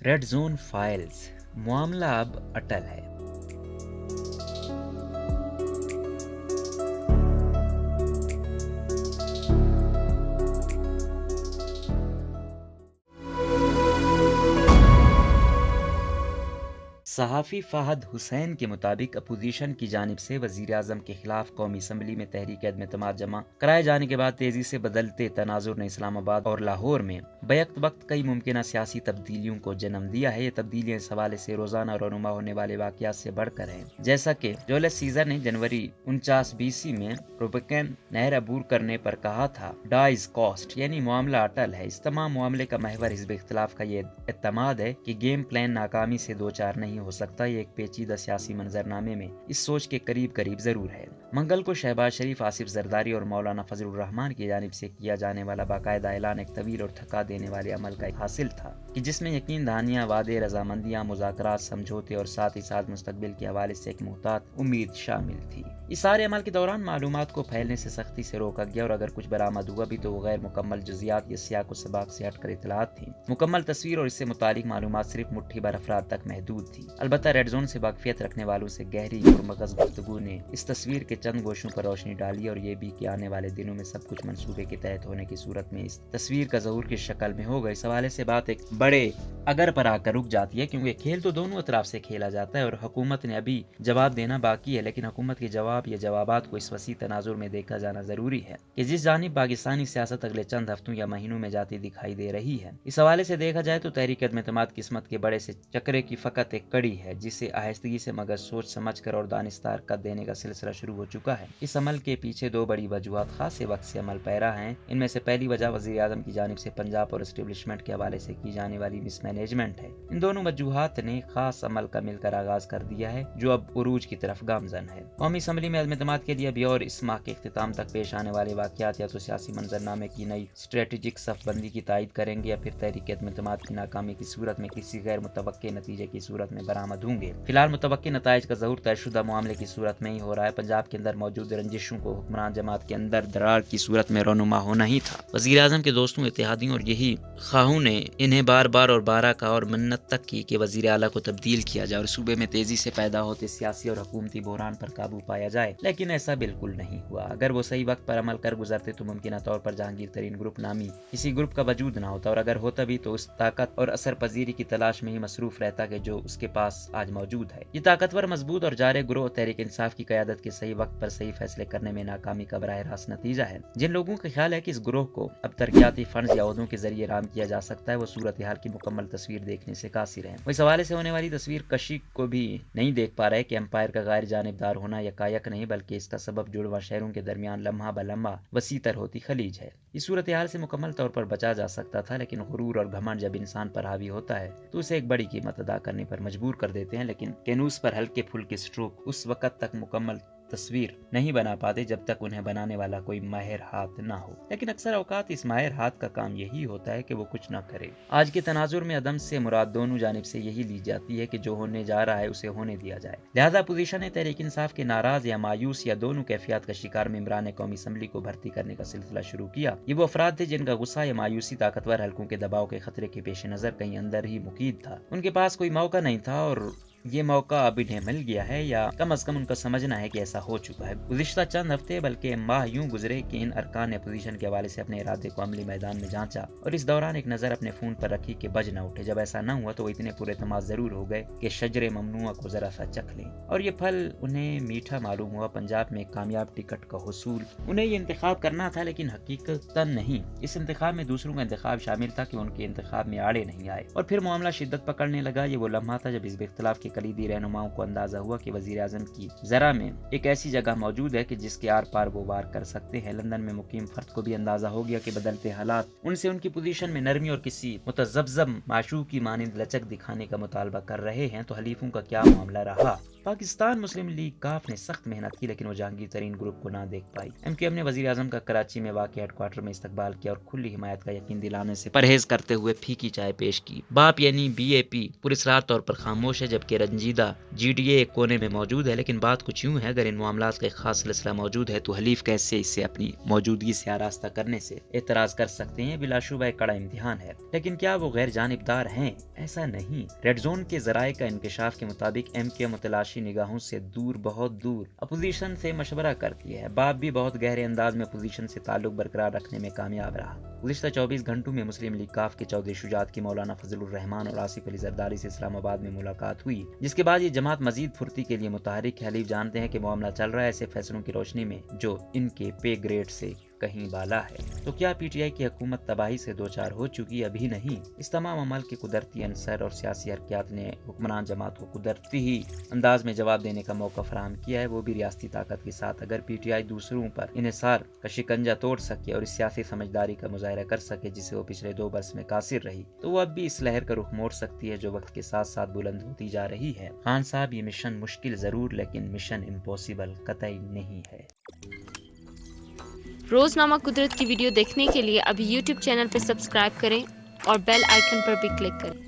Red zone files, मामला अब अटल है। सहाफ़ी फ़हद हुसैन के मुताबिक अपोजिशन की जानिब से वज़ीर आज़म के खिलाफ कौमी असम्बली में तहरीक एतमाद जमा कराए जाने के बाद तेज़ी से बदलते तनाजुर ने इस्लामाबाद और लाहौर में बैक वक्त कई मुमकिन सियासी तब्दीलियों को जन्म दिया है। ये तब्दीलियाँ इस हवाले से रोज़ाना रोनुमा होने वाले वाक़यात से बढ़कर हैं, जैसा कि जूलियस सीज़र ने जनवरी 49 BC में रुबिकन नहर अबूर करने पर कहा था, डाइज कॉस्ट, यानी मामला अटल है। इस तमाम मामले का महवर हिज़्ब इख्तिलाफ का ये एतमाद है कि गेम प्लान नाकामी से दो चार नहीं हो सकता। ये एक पेचीदा सियासी मंजरनामे में इस सोच के करीब करीब जरूर है। मंगल को शहबाज शरीफ, आसिफ जरदारी और मौलाना फजलुर रहमान की जानिब से किया जाने वाला बाकायदा ऐलान एक तवील और थका देने वाले अमल का एक हासिल था कि जिसमें यकीन दहानियां, वादे, रजामंदियां, मुज़ाकरात, समझौते और साथ ही साथ मुस्तकबिल के हवाले से एक मुहतात उम्मीद शामिल थी। इस सारे अमल के दौरान मालूमात को फैलने से सख्ती से रोका गया और अगर कुछ बरामद हुआ भी तो वो गैर मुकम्मल जुजियात या सियाक व सबाक से हटकर इतलात थी। मुकम्मल तस्वीर और इससे मुतालिक मालूमात सिर्फ मुट्ठी भर अफराद तक महदूद थी। अलबत्ता रेड जोन से वाकफियत रखने वालों से गहरी और मगज़ गुफ्तगू ने इस तस्वीर के चंद गोशों पर रोशनी डाली और ये भी कि आने वाले दिनों में सब कुछ मंसूबे के तहत होने की सूरत में इस तस्वीर का ज़हूर किस शक्ल में होगा। इस हवाले से बात एक बड़े अगर पर आकर रुक जाती है, क्योंकि खेल तो दोनों अतराफ से खेला जाता है और हुकूमत ने अभी जवाब देना बाकी है, लेकिन हुकूमत के जवाब या जवाबात को इस वसी तनाजुर में देखा जाना जरूरी है कि जिस जानिब पाकिस्तानी सियासत अगले चंद हफ्तों या महीनों में जाती दिखाई दे रही है। इस हवाले से देखा जाए तो तहरीक एतमाद किस्मत के बड़े से चक्रे की फकत एक कड़ी है जिसे आहिस्तगी से मगर सोच समझ कर और दानिस्तार कर देने का सिलसिला शुरू हो चुका है। इस अमल के पीछे दो बड़ी वजूहत खासे वक्त से अमल पैरा हैं। इनमें से पहली वजह वज़ीर आज़म की जानिब से पंजाब और एस्टेब्लिशमेंट के हवाले से की जाने वाली मिसमैनेजमेंट है। इन दोनों वजूहात ने खास अमल का मिलकर आगाज कर दिया है जो अब उरूज की तरफ गामजन है। कौमी असम्बली में एतमाद के लिए अभी और इस माह के इख्तिताम तक पेश आने वाले वाक़यात या तो सियासी मंजरनामे की नई स्ट्रेटेजिक सफबंदी की तायद करेंगे या फिर तहरीक एतमाद की नाकामी की सूरत में किसी गैर मुतवक्के नतीजे की सूरत में बरामद होंगे। फिलहाल मुतवक्के नताइज का ज़हूर तयशुदा मामले की सूरत में ही हो रहा है। पंजाब के अंदर मौजूद रंजिशों को हुक्मरान जमात के अंदर दरार की सूरत में रोनुमा होना ही था। वज़ीर आज़म के दोस्तों, इत्तेहादियों और यही खाहों ने इन्हें बार बार और बारह का और मन्नत तक की कि वज़ीर आला को तब्दील किया जाए और सूबे में तेजी से पैदा होते सियासी और हुकूमती बहरान पर काबू पाया जाए, लेकिन ऐसा बिल्कुल नहीं हुआ। अगर वो सही वक्त पर अमल कर गुजरते तो मुमकिन तौर पर जहांगीर तरीन ग्रुप नामी किसी ग्रुप का वजूद न होता और अगर होता भी तो उस ताकत और असर पजीरी की तलाश में ही मसरूफ रहता कि जो उसके पास आज मौजूद है। ये ताकतवर, मजबूत और जारे ग्रोह तहरीक इंसाफ की क़यादत के सही वक्त पर सही फैसले करने में नाकामी का बराह रास्त नतीजा है। जिन लोगों का ख्याल है कि इस ग्रोह को अब तरक्याती फंड्स या ओहदों के जरिए राम किया जा सकता है, वो सूरत हाल की मुकम्मल तस्वीर देखने से कासिर है। वो इस हवाले से होने वाली तस्वीर कशी को भी नहीं देख पा रहे कि एम्पायर का गैर जानिबदार होना यकायक नहीं, बल्कि इसका सबब जुड़वा शहरों के दरमियान लम्हा ब लम्हा वसीतर होती खलीज है। इस सूरत हाल से मुकम्मल तौर पर बचा जा सकता था, लेकिन गुरूर और घमंड जब इंसान पर हावी होता है तो उसे एक बड़ी कीमत अदा करने पर मजबूर कर देते हैं। लेकिन कैनूस पर हल्के फुल्के स्ट्रोक उस वक्त तक मुकम्मल तस्वीर नहीं बना पाते जब तक उन्हें बनाने वाला कोई माहिर हाथ ना हो। लेकिन अक्सर औकात इस माहिर हाथ का काम यही होता है कि वो कुछ ना करे। आज के तनाजुर में अदम से मुराद दोनों जानिब से यही ली जाती है कि जो होने जा रहा है उसे होने दिया जाए। लिहाजा पोजीशन ने तहरीक इंसाफ के नाराज या मायूस या दोनों कैफियत का शिकार मेंबरान कौमी असम्बली को भर्ती करने का सिलसिला शुरू किया। ये वो अफराद थे जिनका गुस्सा या मायूसी ताकतवर हल्कों के दबाव के खतरे के पेश नजर कहीं अंदर ही मुकीद था। उनके पास कोई मौका नहीं था और ये मौका अब इन्हें मिल गया है, या कम अज कम उनका समझना है कि ऐसा हो चुका है। गुज़िश्ता चंद हफ्ते बल्कि माह यूं गुजरे कि इन अरकान ने अपोजिशन के हवाले से अपने इरादे को अमली मैदान में जांचा और इस दौरान एक नज़र अपने फ़ोन पर रखी कि बज न उठे। जब ऐसा न हुआ तो वो इतने पूरे तमाज ज़रूर हो गए कि शजरे ममनुआ को ज़रा सा चख लें, और ये फल उन्हें मीठा मालूम हुआ। पंजाब में कामयाब टिकट का हुसूल, उन्हें ये इंतखाब करना था, लेकिन हकीकतन नहीं। इस इंतखाब में दूसरों का इंतखाब शामिल था कि उनके इंतखाब में आड़े नहीं आए, और फिर मामला शिद्दत पकड़ने लगा। ये वो लम्हा था जब हिज़्ब इख्तिलाफ के कलीदी रहनुमाओं को अंदाजा हुआ कि वज़ीर आज़म की ज़रा में एक ऐसी जगह मौजूद है कि जिसके आर पार वो वार कर सकते हैं। लंदन में मुकीम फर्द को भी अंदाजा हो गया कि बदलते हालात उनसे उनकी पोजीशन में नरमी और किसी मुतज़ब्ज़ब माशूक की मानिंद लचक दिखाने का मुतालबा कर रहे हैं। तो हलीफों का क्या मामला रहा। پاکستان مسلم لیگ کاف نے سخت محنت کی لیکن وہ جہانگیر ترین گروپ کو نہ دیکھ پائی۔ MQM نے وزیر اعظم کا کراچی میں واقع ہیڈ کوارٹر میں استقبال کیا اور کھلی حمایت کا یقین دلانے سے پرہیز کرتے ہوئے پھیکی چائے پیش کی۔ باپ یعنی BAP پراسرار طور پر خاموش ہے جبکہ رنجیدہ GDA ایک کونے میں موجود ہے، لیکن بات کچھ یوں ہے، اگر ان معاملات کا ایک خاص سلسلہ موجود ہے تو حلیف کیسے اس سے اپنی موجودگی سے آراستہ کرنے سے اعتراض کر سکتے ہیں؟ بلا شبہ ایک کڑا امتحان ہے، لیکن کیا وہ غیر جانبدار ہیں؟ ایسا نہیں۔ ریڈ زون کے ذرائع کا انکشاف کے مطابق MQM متلاشی نگاہوں سے دور، بہت دور اپوزیشن سے مشورہ کرتی ہے۔ باپ بھی بہت گہرے انداز میں اپوزیشن سے تعلق برقرار رکھنے میں کامیاب رہا۔ گزشتہ 24 گھنٹوں میں مسلم لیگ کاف کے چودھری شجاعت کی مولانا فضل الرحمان اور آصف علی زرداری سے اسلام آباد میں ملاقات ہوئی، جس کے بعد یہ جماعت مزید پھرتی کے لیے متحرک ہے۔ حلیف جانتے ہیں کہ معاملہ چل رہا ہے ایسے فیصلوں کی روشنی میں جو ان کے پے گریڈ سے کہیں بالا ہے۔ تو کیا PTI کی حکومت تباہی سے دوچار ہو چکی؟ ابھی نہیں۔ اس تمام عمل کے قدرتی عنصر اور سیاسی حرکیات نے حکمران جماعت کو قدرتی ہی انداز میں جواب دینے کا موقع فراہم کیا ہے، وہ بھی ریاستی طاقت کے ساتھ۔ اگر PTI دوسروں پر انحصار کا شکنجہ توڑ سکے اور اس سیاسی سمجھداری کا مظاہرہ کر سکے جسے وہ پچھلے 2 برس میں قاصر رہی، تو وہ اب بھی اس لہر کا رخ موڑ سکتی ہے جو وقت کے ساتھ ساتھ بلند ہوتی جا رہی ہے۔ خان صاحب، یہ مشن مشکل ضرور لیکن مشن امپوسیبل قطعی نہیں ہے۔ روزنامہ قدرت کی ویڈیو دیکھنے کے لیے ابھی YouTube چینل پر سبسکرائب کریں اور بیل آئیکن پر بھی کلک کریں۔